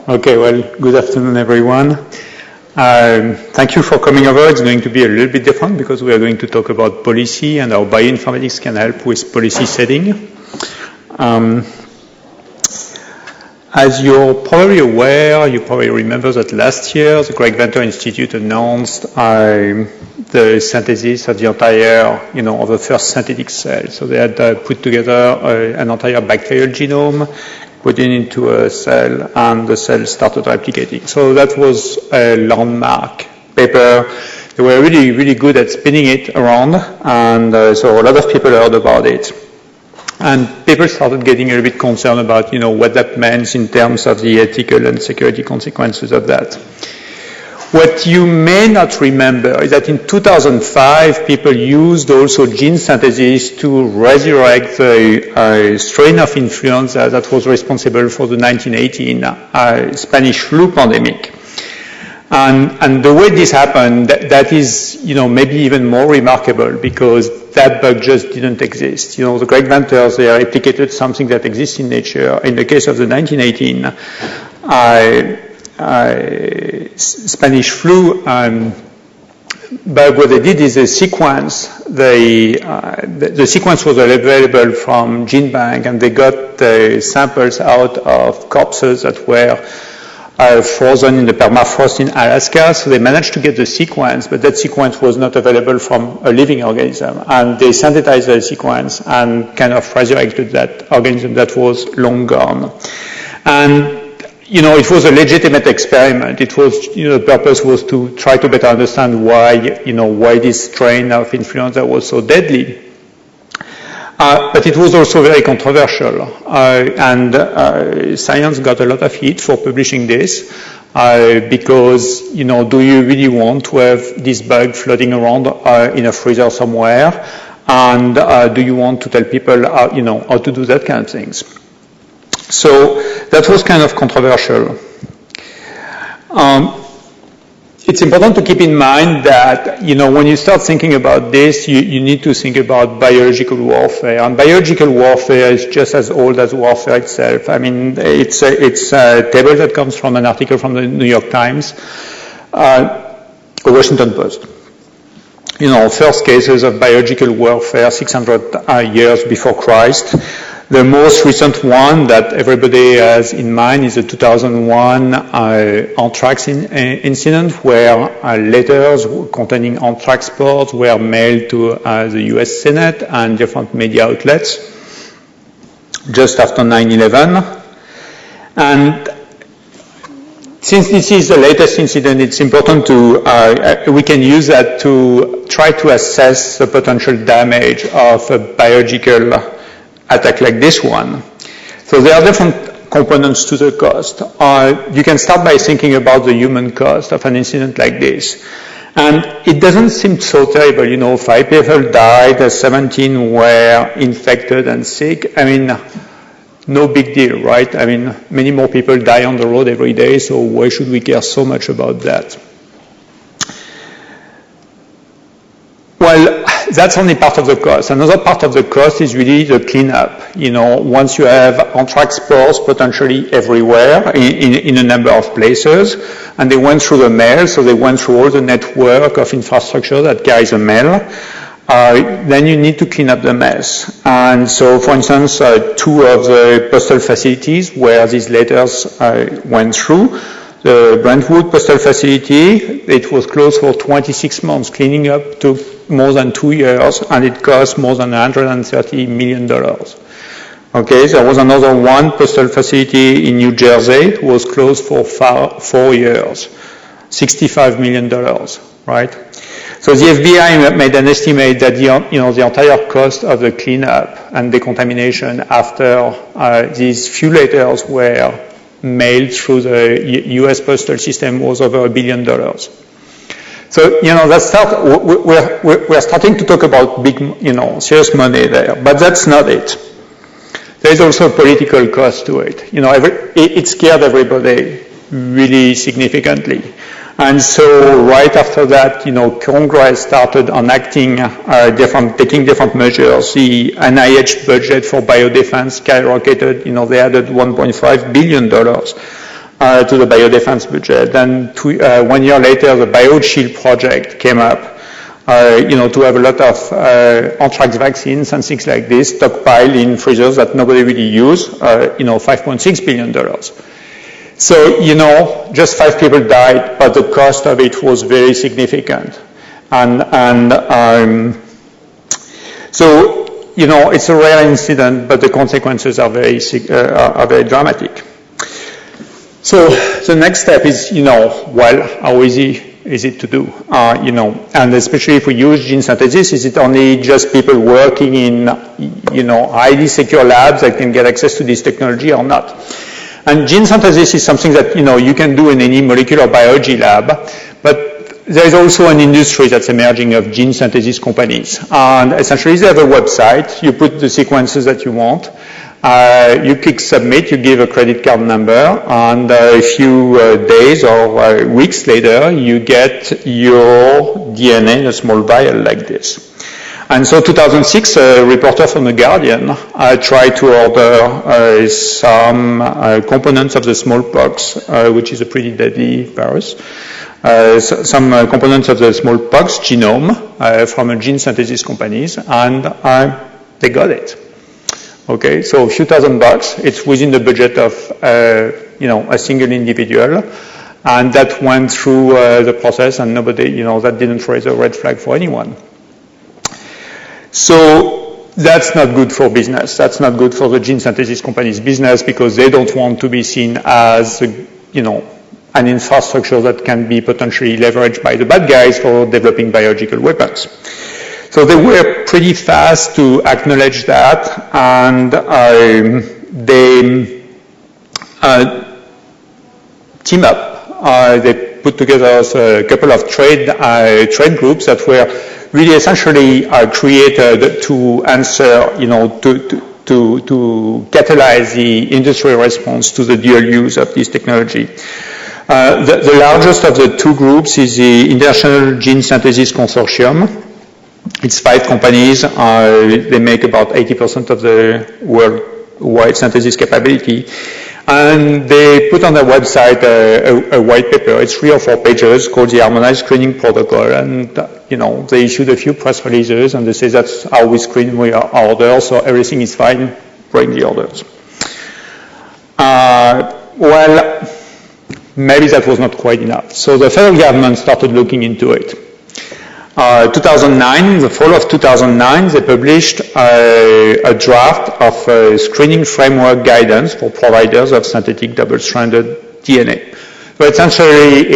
Okay, well, good afternoon, everyone. Thank you for coming over. It's going to be a little bit different because we are going to talk about policy and how bioinformatics can help with policy setting. As you're probably aware, you probably remember that last year, the Craig Venter Institute announced the synthesis of the entire, of the first synthetic cell. So they had put together an entire bacterial genome, put it into a cell, and the cell started replicating. So that was a landmark paper. They were really, really good at spinning it around, and so a lot of people heard about it. And people started getting a little bit concerned about, what that meant in terms of the ethical and security consequences of that. What you may not remember is that in 2005, people used also gene synthesis to resurrect the strain of influenza that was responsible for the 1918 Spanish flu pandemic. And the way this happened, that is, maybe even more remarkable because that bug just didn't exist. The Craig Venters, they replicated something that exists in nature. In the case of the 1918 Spanish flu bug, what they did is a sequence. The sequence was available from GenBank, and they got the samples out of corpses that were frozen in the permafrost in Alaska, so they managed to get the sequence, but that sequence was not available from a living organism. And they synthesized the sequence and kind of resurrected that organism that was long gone. And, it was a legitimate experiment. It was, the purpose was to try to better understand why this strain of influenza was so deadly. But it was also very controversial, and science got a lot of heat for publishing this because, do you really want to have this bug floating around in a freezer somewhere, and do you want to tell people, how to do that kind of things? So that was kind of controversial. It's important to keep in mind that, when you start thinking about this, you need to think about biological warfare. And biological warfare is just as old as warfare itself. I mean, it's a table that comes from an article from the New York Times, the Washington Post. First cases of biological warfare 600 years before Christ. The most recent one that everybody has in mind is the 2001 anthrax incident, where letters containing anthrax spores were mailed to the US Senate and different media outlets just after 9/11. And since this is the latest incident, it's important we can use that to try to assess the potential damage of a biological attack like this one. So there are different components to the cost. You can start by thinking about the human cost of an incident like this. And it doesn't seem so terrible. 5 people died, 17 were infected and sick. I mean, no big deal, right? I mean, many more people die on the road every day, so why should we care so much about that? Well, that's only part of the cost. Another part of the cost is really the cleanup. Once you have anthrax spores potentially everywhere in a number of places, and they went through the mail, so they went through all the network of infrastructure that carries the mail, then you need to clean up the mess. And so, for instance, 2 of the postal facilities where these letters went through, the Brentwood postal facility, it was closed for 26 months. Cleaning up took more than 2 years, and it cost more than $130 million. Okay, there was another one postal facility in New Jersey. It was closed for 4 years, $65 million, right? So the FBI made an estimate that the entire cost of the cleanup and decontamination after these few letters were mailed through the U.S. postal system was over $1 billion. So, we're starting to talk about big, serious money there, but that's not it. There's also a political cost to it. It scared everybody really significantly. And so right after that, Congress started enacting taking different measures. The NIH budget for biodefense skyrocketed. They added $1.5 billion. to the biodefense budget. Then 1 year later, the BioShield project came up, to have a lot of anthrax vaccines and things like this stockpiled in freezers that nobody really used, $5.6 billion. So, just 5 people died, but the cost of it was very significant. So, it's a rare incident, but the consequences are very dramatic. So the next step is, how easy is it to do? And especially if we use gene synthesis, is it only just people working in, highly secure labs that can get access to this technology or not? And gene synthesis is something that, you can do in any molecular biology lab, but there's also an industry that's emerging of gene synthesis companies. And essentially they have a website, you put the sequences that you want, you click submit, you give a credit card number, and a few days or weeks later, you get your DNA in a small vial like this. And so 2006, a reporter from The Guardian tried to order some components of the smallpox, which is a pretty deadly virus, some components of the smallpox genome from a gene synthesis companies, and they got it. Okay, so a few $1,000, it's within the budget of, a single individual, and that went through the process, and nobody, that didn't raise a red flag for anyone. So that's not good for business. That's not good for the gene synthesis company's business because they don't want to be seen as, an infrastructure that can be potentially leveraged by the bad guys for developing biological weapons. So they were pretty fast to acknowledge that, and they team up. They put together a couple of trade groups that were really essentially created to answer, to catalyze the industry response to the dual use of this technology. The largest of the two groups is the International Gene Synthesis Consortium. It's 5 companies. They make about 80% of the worldwide synthesis capability. And they put on their website a white paper. It's 3 or 4 pages called the Harmonized Screening Protocol. And, they issued a few press releases and they say that's how we screen our orders, so everything is fine, bring the orders. Well, maybe that was not quite enough. So the federal government started looking into it. 2009, the fall of 2009, they published a draft of a screening framework guidance for providers of synthetic double-stranded DNA. So essentially,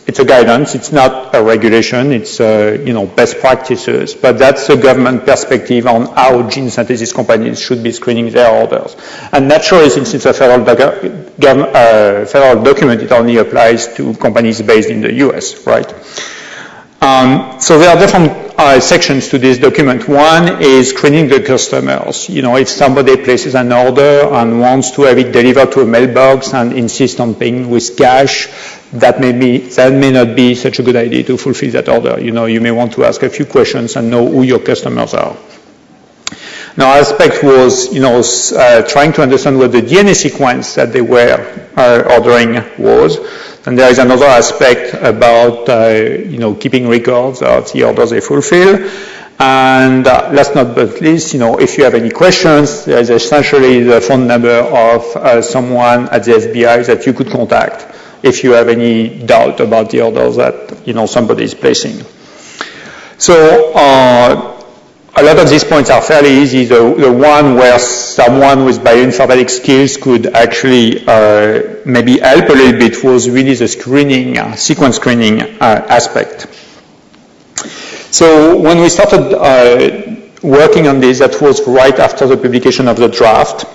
it's a guidance. It's not a regulation. It's best practices. But that's the government perspective on how gene synthesis companies should be screening their orders. And naturally, since it's a federal document, it only applies to companies based in the U.S., right? So there are different sections to this document. One is screening the customers. If somebody places an order and wants to have it delivered to a mailbox and insists on paying with cash, that may not be such a good idea to fulfill that order. You may want to ask a few questions and know who your customers are. Now, aspect was, trying to understand what the DNA sequence that they were ordering was. And there is another aspect about, keeping records of the orders they fulfill. And last but not least, if you have any questions, there is essentially the phone number of someone at the FBI that you could contact if you have any doubt about the orders that, somebody is placing. So, a lot of these points are fairly easy. The one where someone with bioinformatics skills could actually maybe help a little bit was really the sequence screening aspect. So when we started working on this, that was right after the publication of the draft.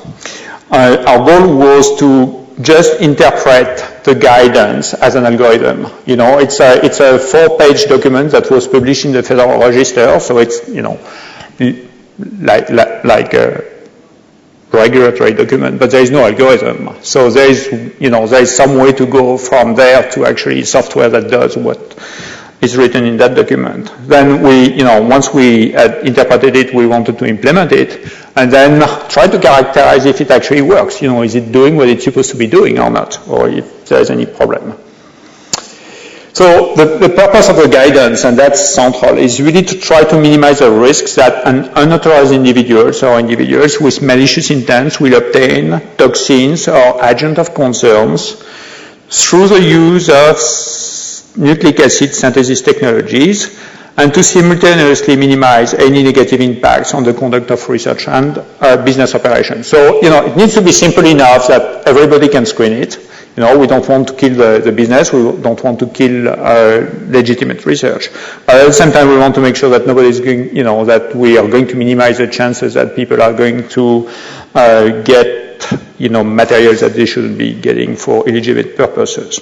Our goal was to just interpret the guidance as an algorithm. It's a 4-page document that was published in the Federal Register, so it's, like a regulatory document, but there is no algorithm. So there is some way to go from there to actually software that does what is written in that document. Then we, once we had interpreted it, we wanted to implement it, and then try to characterize if it actually works. Is it doing what it's supposed to be doing or not, or if there's any problem. So the purpose of the guidance, and that's central, is really to try to minimize the risks that unauthorized individuals or individuals with malicious intent will obtain toxins or agents of concerns through the use of nucleic acid synthesis technologies, and to simultaneously minimize any negative impacts on the conduct of research and business operations. So, it needs to be simple enough that everybody can screen it. We don't want to kill the business. We don't want to kill legitimate research. But at the same time, we want to make sure that nobody's going, that we are going to minimize the chances that people are going to get, materials that they shouldn't be getting for illegitimate purposes.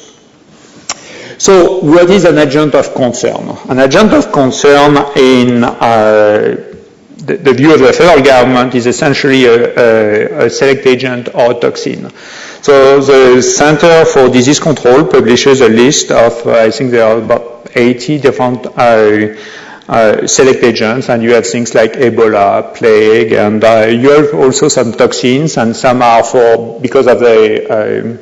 So what is an agent of concern? An agent of concern in the view of the federal government is essentially a select agent or a toxin. So the Center for Disease Control publishes a list of, I think there are about 80 different select agents, and you have things like Ebola, plague, and you have also some toxins, and some are because of the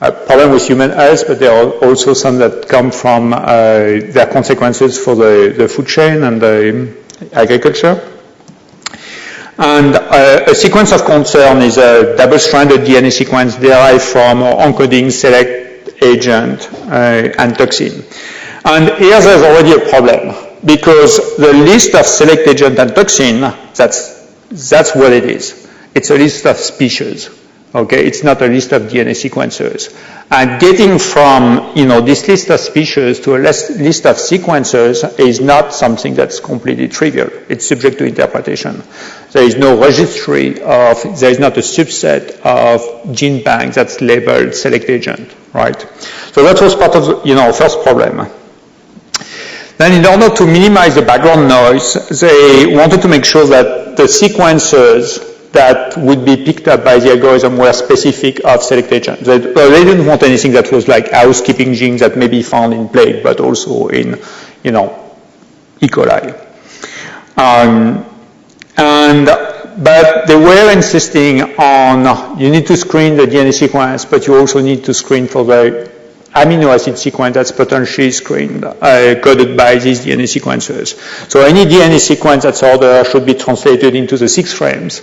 problem with human health, but there are also some that come from their consequences for the food chain and the agriculture. And a sequence of concern is a double-stranded DNA sequence derived from or encoding select agent and toxin. And here there's already a problem, because the list of select agent and toxin, that's what it is. It's a list of species. Okay, it's not a list of DNA sequencers. And getting from, this list of species to a list of sequencers is not something that's completely trivial. It's subject to interpretation. There is no registry there is not a subset of gene banks that's labeled select agent, right? So that was part of the, first problem. Then in order to minimize the background noise, they wanted to make sure that the sequencers that would be picked up by the algorithm were specific of select agents. They didn't want anything that was like housekeeping genes that may be found in plague, but also in, E. coli. But they were insisting on, you need to screen the DNA sequence, but you also need to screen for the amino acid sequence that's potentially coded by these DNA sequencers. So any DNA sequence that's ordered should be translated into the 6 frames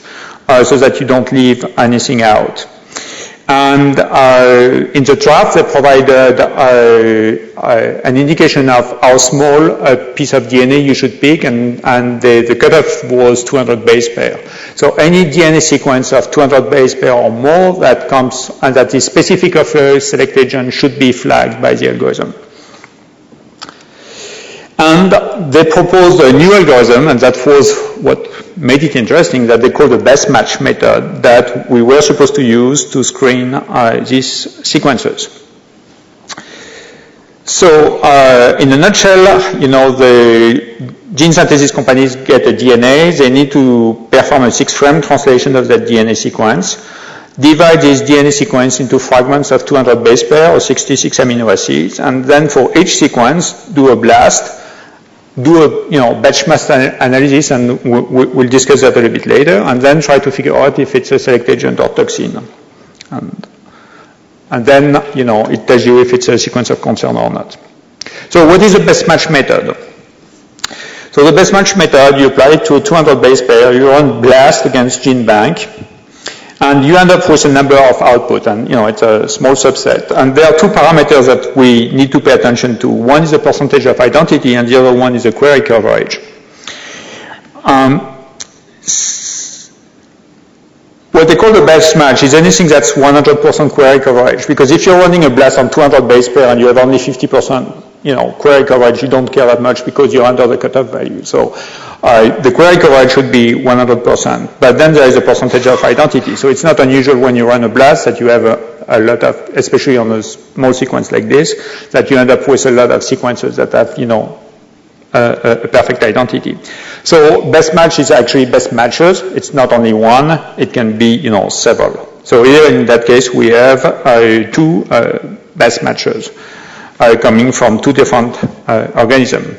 so that you don't leave anything out. And in the draft, they provided an indication of how small a piece of DNA you should pick, and the cutoff was 200 base pair. So any DNA sequence of 200 base pair or more that comes and that is specific of a select agent should be flagged by the algorithm. And they proposed a new algorithm, and that was what made it interesting, that they called the best match method that we were supposed to use to screen these sequencers. So in a nutshell, the gene synthesis companies get a DNA. They need to perform a 6-frame translation of that DNA sequence, divide this DNA sequence into fragments of 200 base pair or 66 amino acids, and then for each sequence, do a blast, do a batch mass analysis, and we'll discuss that a little bit later, and then try to figure out if it's a select agent or toxin. And then, it tells you if it's a sequence of concern or not. So what is the best match method? So the best match method, you apply it to a 200 base pair, you run blast against gene bank, and you end up with a number of output, and it's a small subset. And there are 2 parameters that we need to pay attention to. One is the percentage of identity, and the other one is the query coverage. What they call the best match is anything that's 100% query coverage, because if you're running a blast on 200 base pair and you have only 50% query coverage, you don't care that much because you're under the cutoff value. So the query coverage should be 100%, but then there is a percentage of identity. So it's not unusual when you run a blast that you have a lot of, especially on a small sequence like this, that you end up with a lot of sequences that have, a perfect identity. So best match is actually best matches. It's not only one, it can be, several. So here in that case, we have 2 best matches. coming from 2 different organisms.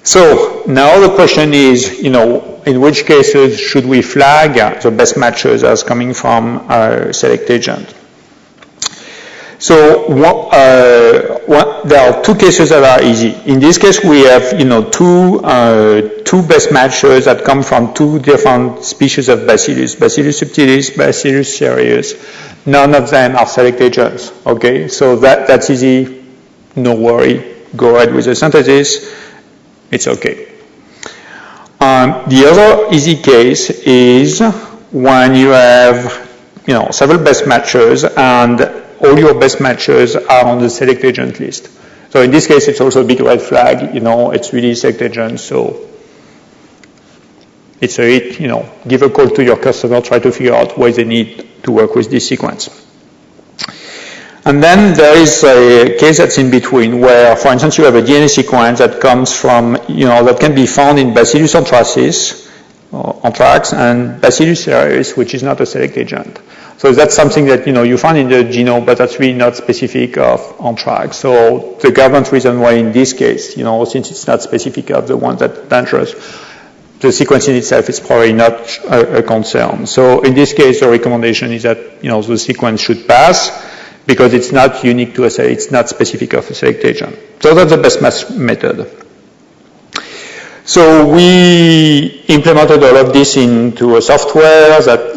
So now the question is, in which cases should we flag the best matches as coming from select agent? So there are 2 cases that are easy. In this case, we have two best matches that come from 2 different species of Bacillus, Bacillus subtilis, Bacillus cereus. None of them are select agents. Okay, so that's easy. No worry. Go ahead with the synthesis. It's okay. The other easy case is when you have several best matches and all your best matches are on the select agent list. So in this case, it's also a big red flag. It's really select agent. So it's a hit. Give a call to your customer, try to figure out why they need to work with this sequence. And then there is a case that's in between where, for instance, you have a DNA sequence that comes from, that can be found in Bacillus anthracis, anthrax, and Bacillus cereus, which is not a select agent. So that's something that, you find in the genome, but that's really not specific of anthrax. So the government reason why in this case, since it's not specific of the one that's dangerous, the sequence in itself is probably not a concern. So in this case, the recommendation is that, the sequence should pass because it's not unique to it's not specific of a select agent. So that's the best match method. So we implemented all of this into a software that,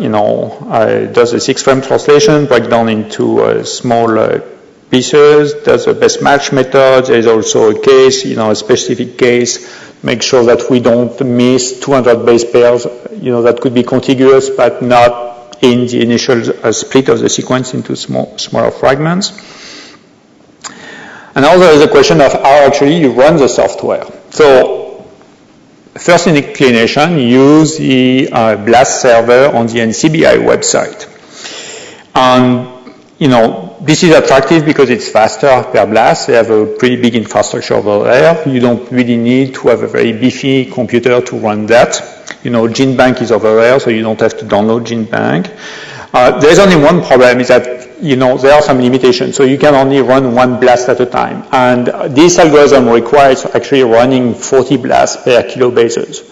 does a 6-frame translation, break down into small pieces, does a best match method. There's also a case, a specific case, make sure that we don't miss 200 base pairs, that could be contiguous but not in the initial split of the sequence into smaller fragments. And now there is a question of how actually you run the software. So first inclination, use the BLAST server on the NCBI website. And, this is attractive because it's faster per BLAST. They have a pretty big infrastructure over there. You don't really need to have a very beefy computer to run that. GenBank is over there, so you don't have to download GenBank. There's only one problem is that, there are some limitations. So you can only run 1 BLAST at a time. And this algorithm requires actually running 40 blasts per kilobases.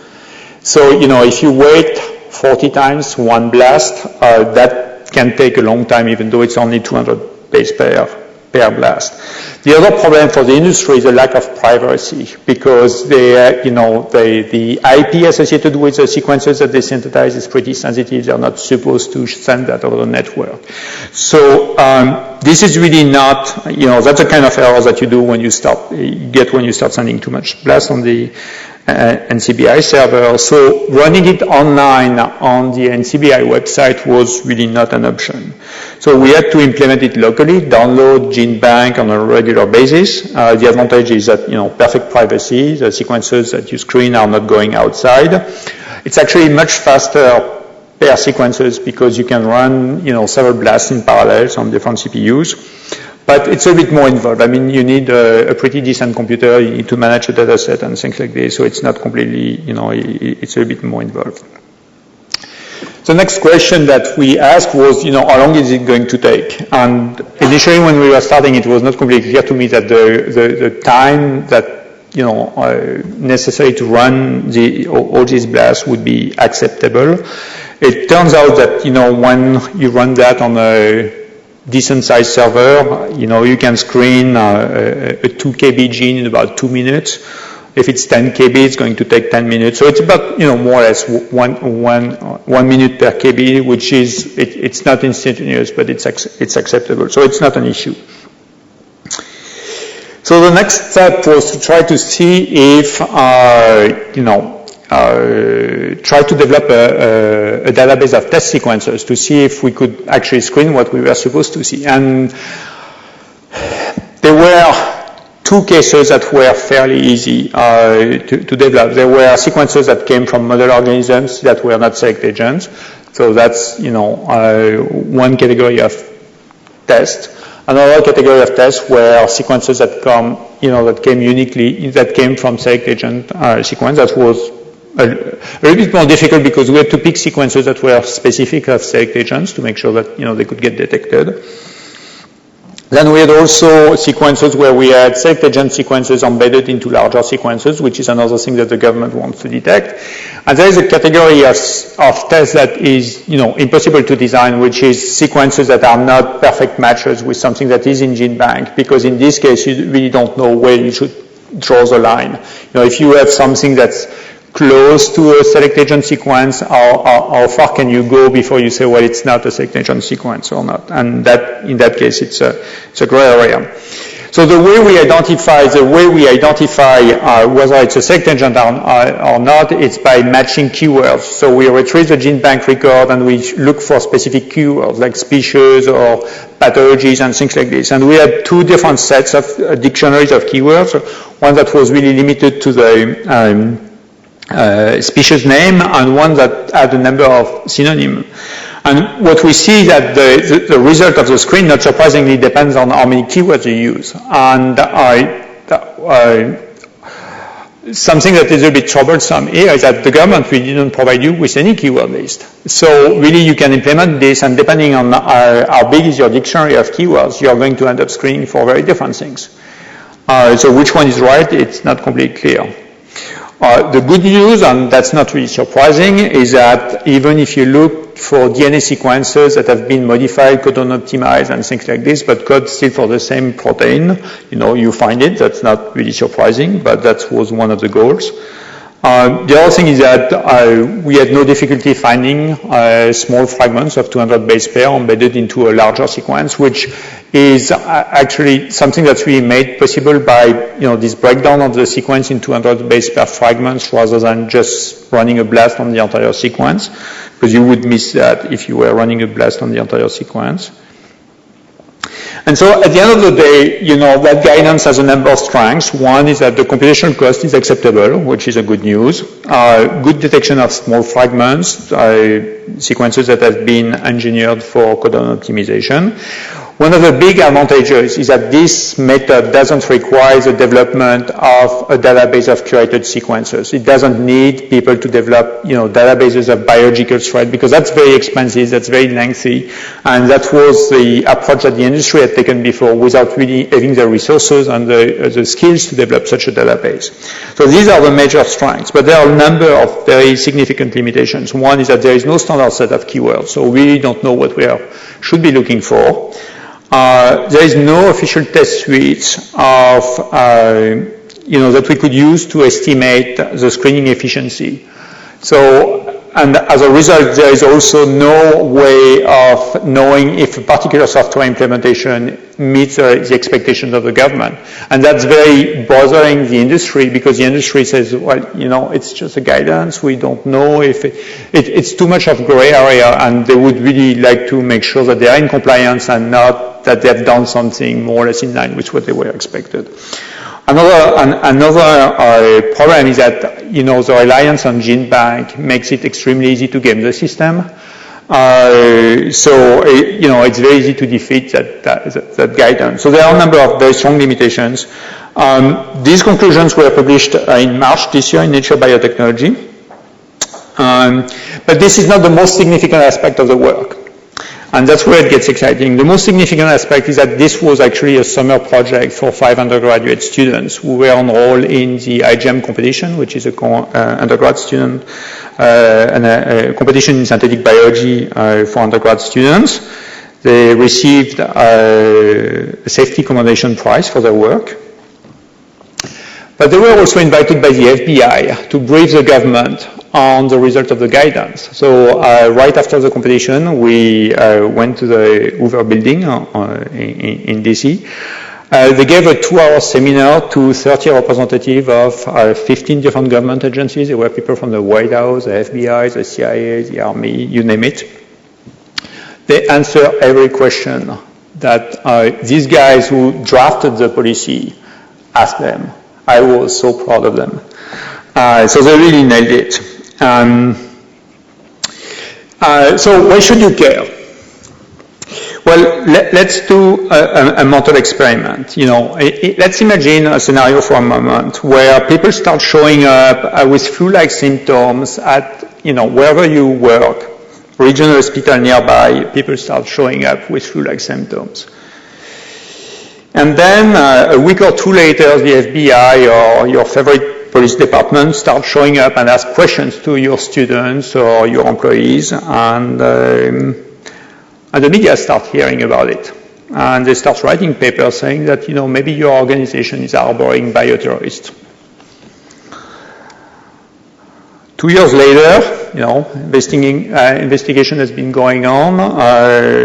So, if you wait 40 times 1 blast, that can take a long time, even though it's only 200 base pair per blast. The other problem for the industry is the lack of privacy, because the IP associated with the sequences that they synthesize is pretty sensitive. They're not supposed to send that over the network. So this is really not, that's the kind of errors that you do when you start sending too much blast on the NCBI server. So running it online on the NCBI website was really not an option. So we had to implement it locally, download GenBank on a regular basis. The advantage is that, perfect privacy. The sequences that you screen are not going outside. It's actually much faster per sequences because you can run, several blasts in parallel on different CPUs. But it's a bit more involved. I mean, you need a pretty decent computer. You need to manage a data set and things like this. So it's not completely, it's a bit more involved. The next question that we asked was, how long is it going to take? And initially when we were starting, it was not completely clear to me that the time that, necessary to run all these blasts would be acceptable. It turns out that, when you run that on a decent sized server, you can screen a 2 KB gene in about 2 minutes. If it's 10 KB, it's going to take 10 minutes. So it's about, more or less 1 minute per KB, which is, it's not instantaneous, but it's acceptable. So it's not an issue. So the next step was to try to see if, try to develop a database of test sequences to see if we could actually screen what we were supposed to see. And there were 2 cases that were fairly easy to develop. There were sequences that came from model organisms that were not select agents. So that's, one category of test. Another category of tests were sequences that came from select agent sequence. That was a little bit more difficult because we had to pick sequences that were specific of select agents to make sure that, they could get detected. Then we had also sequences where we had select agent sequences embedded into larger sequences, which is another thing that the government wants to detect. And there is a category of tests that is, impossible to design, which is sequences that are not perfect matches with something that is in GenBank, because in this case, you really don't know where you should draw the line. If you have something that's close to a select agent sequence, how far can you go before you say, well, it's not a select agent sequence or not? And that, in that case, it's a gray area. So the way we identify whether it's a select agent or not, it's by matching keywords. So we retrieve the GenBank record and we look for specific keywords like species or pathologies and things like this. And we had two different sets of dictionaries of keywords. One that was really limited to the species name, and one that had a number of synonyms. And what we see that the result of the screen, not surprisingly, depends on how many keywords you use. And something that is a bit troublesome here is that the government really didn't provide you with any keyword list. So really you can implement this, and depending on how big is your dictionary of keywords, you're going to end up screening for very different things. So which one is right, it's not completely clear. The good news, and that's not really surprising, is that even if you look for DNA sequences that have been modified, codon optimized, and things like this, but code still for the same protein, you find it. That's not really surprising, but that was one of the goals. The other thing is that we had no difficulty finding small fragments of 200 base pair embedded into a larger sequence, which is actually something that's really made possible by this breakdown of the sequence in 200 base pair fragments rather than just running a blast on the entire sequence, because you would miss that if you were running a blast on the entire sequence. And so at the end of the day, that guidance has a number of strengths. One is that the computational cost is acceptable, which is a good news. Good detection of small fragments, sequences that have been engineered for codon optimization. One of the big advantages is that this method doesn't require the development of a database of curated sequences. It doesn't need people to develop, databases of biological threads, because that's very expensive, that's very lengthy, and that was the approach that the industry had taken before without really having the resources and the skills to develop such a database. So these are the major strengths, but there are a number of very significant limitations. One is that there is no standard set of keywords, so we really don't know what we should be looking for. There is no official test suite of, that we could use to estimate the screening efficiency. So, and as a result, there is also no way of knowing if a particular software implementation meets the expectations of the government. And that's very bothering the industry, because the industry says, well, it's just a guidance. We don't know if it's too much of gray area, and they would really like to make sure that they are in compliance and not that they have done something more or less in line with what they were expected. Another problem is that, the reliance on GenBank makes it extremely easy to game the system. So, it's very easy to defeat that guidance. So there are a number of very strong limitations. These conclusions were published in March this year in Nature Biotechnology. But this is not the most significant aspect of the work. And that's where it gets exciting. The most significant aspect is that this was actually a summer project for 5 undergraduate students who were enrolled in the IGEM competition, which is a undergrad student, and a competition in synthetic biology for undergrad students. They received a safety commendation prize for their work. But they were also invited by the FBI to brief the government on the result of the guidance. So right after the competition, we went to the Hoover Building in DC. They gave a 2-hour seminar to 30 representatives of 15 different government agencies. There were people from the White House, the FBI, the CIA, the Army, you name it. They answered every question that these guys who drafted the policy asked them. I was so proud of them. So they really nailed it. So why should you care? Well, let's do a mental experiment. Let's imagine a scenario for a moment where people start showing up with flu-like symptoms at, wherever you work, regional hospital nearby, people start showing up with flu-like symptoms. And then a week or two later, the FBI or your favorite police department start showing up and ask questions to your students or your employees, and the media start hearing about it. And they start writing papers saying that, maybe your organization is harboring bioterrorists. 2 years later, investigation has been going on.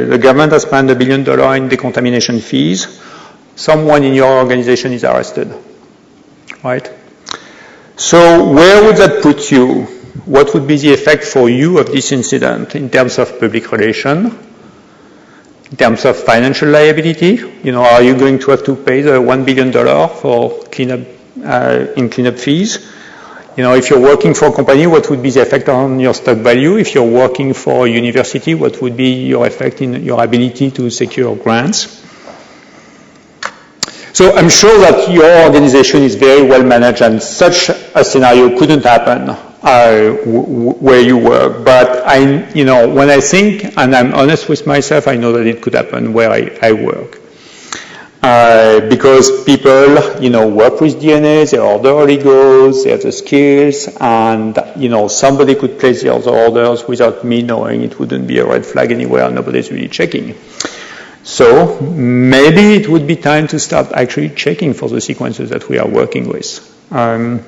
The government has spent $1 billion in decontamination fees. Someone in your organization is arrested, right? So where would that put you? What would be the effect for you of this incident in terms of public relation, in terms of financial liability? Are you going to have to pay the $1 billion for cleanup fees? If you're working for a company, what would be the effect on your stock value? If you're working for a university, what would be your effect in your ability to secure grants? So I'm sure that your organization is very well managed and such a scenario couldn't happen where you work. But when I think, and I'm honest with myself, I know that it could happen where I work. Because people, work with DNA, they order oligos, they have the skills, and, somebody could place the other orders without me knowing. It wouldn't be a red flag anywhere, nobody's really checking. So maybe it would be time to start actually checking for the sequences that we are working with. We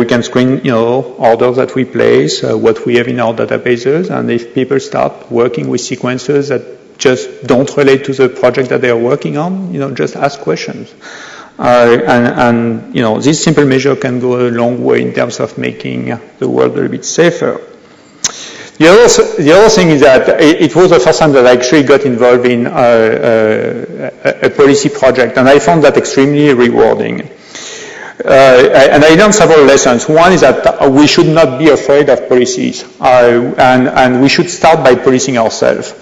can screen, orders that we place, what we have in our databases, and if people start working with sequences that just don't relate to the project that they are working on, just ask questions. This simple measure can go a long way in terms of making the world a little bit safer. The other thing is that it was the first time that I actually got involved in a policy project, and I found that extremely rewarding. And I learned several lessons. One is that we should not be afraid of policies, and we should start by policing ourselves.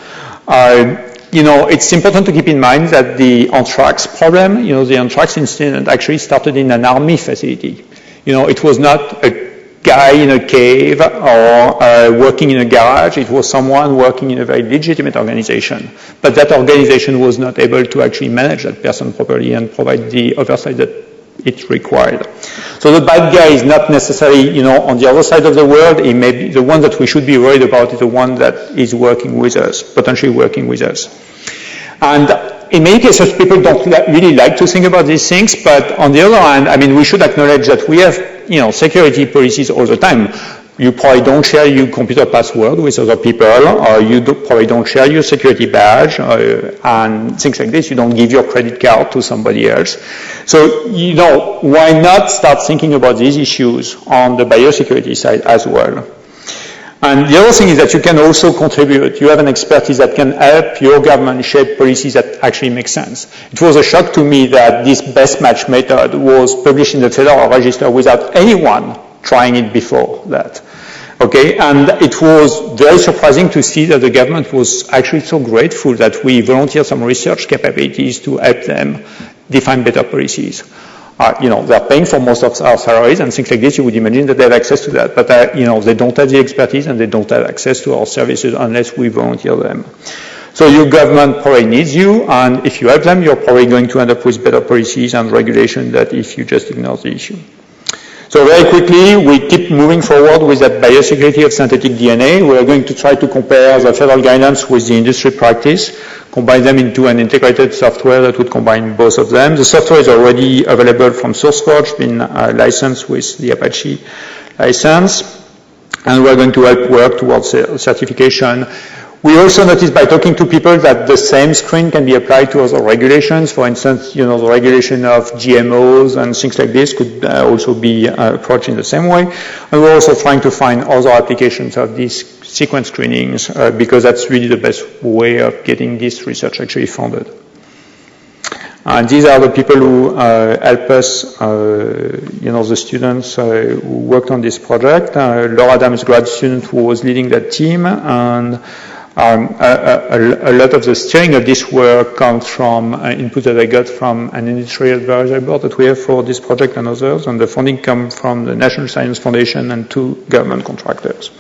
It's important to keep in mind that the anthrax problem, the anthrax incident actually started in an army facility. It was not a guy in a cave or working in a garage. It was someone working in a very legitimate organization. But that organization was not able to actually manage that person properly and provide the oversight that it required. So the bad guy is not necessarily, on the other side of the world. He may be the one that we should be worried about is the one that is working with us, potentially working with us. And in many cases, people don't really like to think about these things, but on the other hand, we should acknowledge that we have, security policies all the time. You probably don't share your computer password with other people, or you probably don't share your security badge, and things like this. You don't give your credit card to somebody else. So, why not start thinking about these issues on the biosecurity side as well? And the other thing is that you can also contribute. You have an expertise that can help your government shape policies that actually make sense. It was a shock to me that this best match method was published in the Federal Register without anyone trying it before that. Okay, and it was very surprising to see that the government was actually so grateful that we volunteered some research capabilities to help them define better policies. They're paying for most of our salaries and things like this. You would imagine that they have access to that, but they don't have the expertise and they don't have access to our services unless we volunteer them. So your government probably needs you, and if you help them, you're probably going to end up with better policies and regulation than if you just ignore the issue. So very quickly, we keep moving forward with that biosecurity of synthetic DNA. We are going to try to compare the federal guidance with the industry practice, combine them into an integrated software that would combine both of them. The software is already available from SourceForge, been licensed with the Apache license, and we're going to help work towards certification. We also noticed by talking to people that the same screen can be applied to other regulations. For instance, the regulation of GMOs and things like this could also be approached in the same way. And we're also trying to find other applications of these sequence screenings because that's really the best way of getting this research actually funded. And these are the people who help us, the students who worked on this project. Laura Adams, grad student who was leading that team, and a lot of the steering of this work comes from input that I got from an industrial advisory board that we have for this project and others, and the funding comes from the National Science Foundation and 2 government contractors.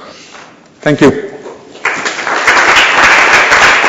Thank you.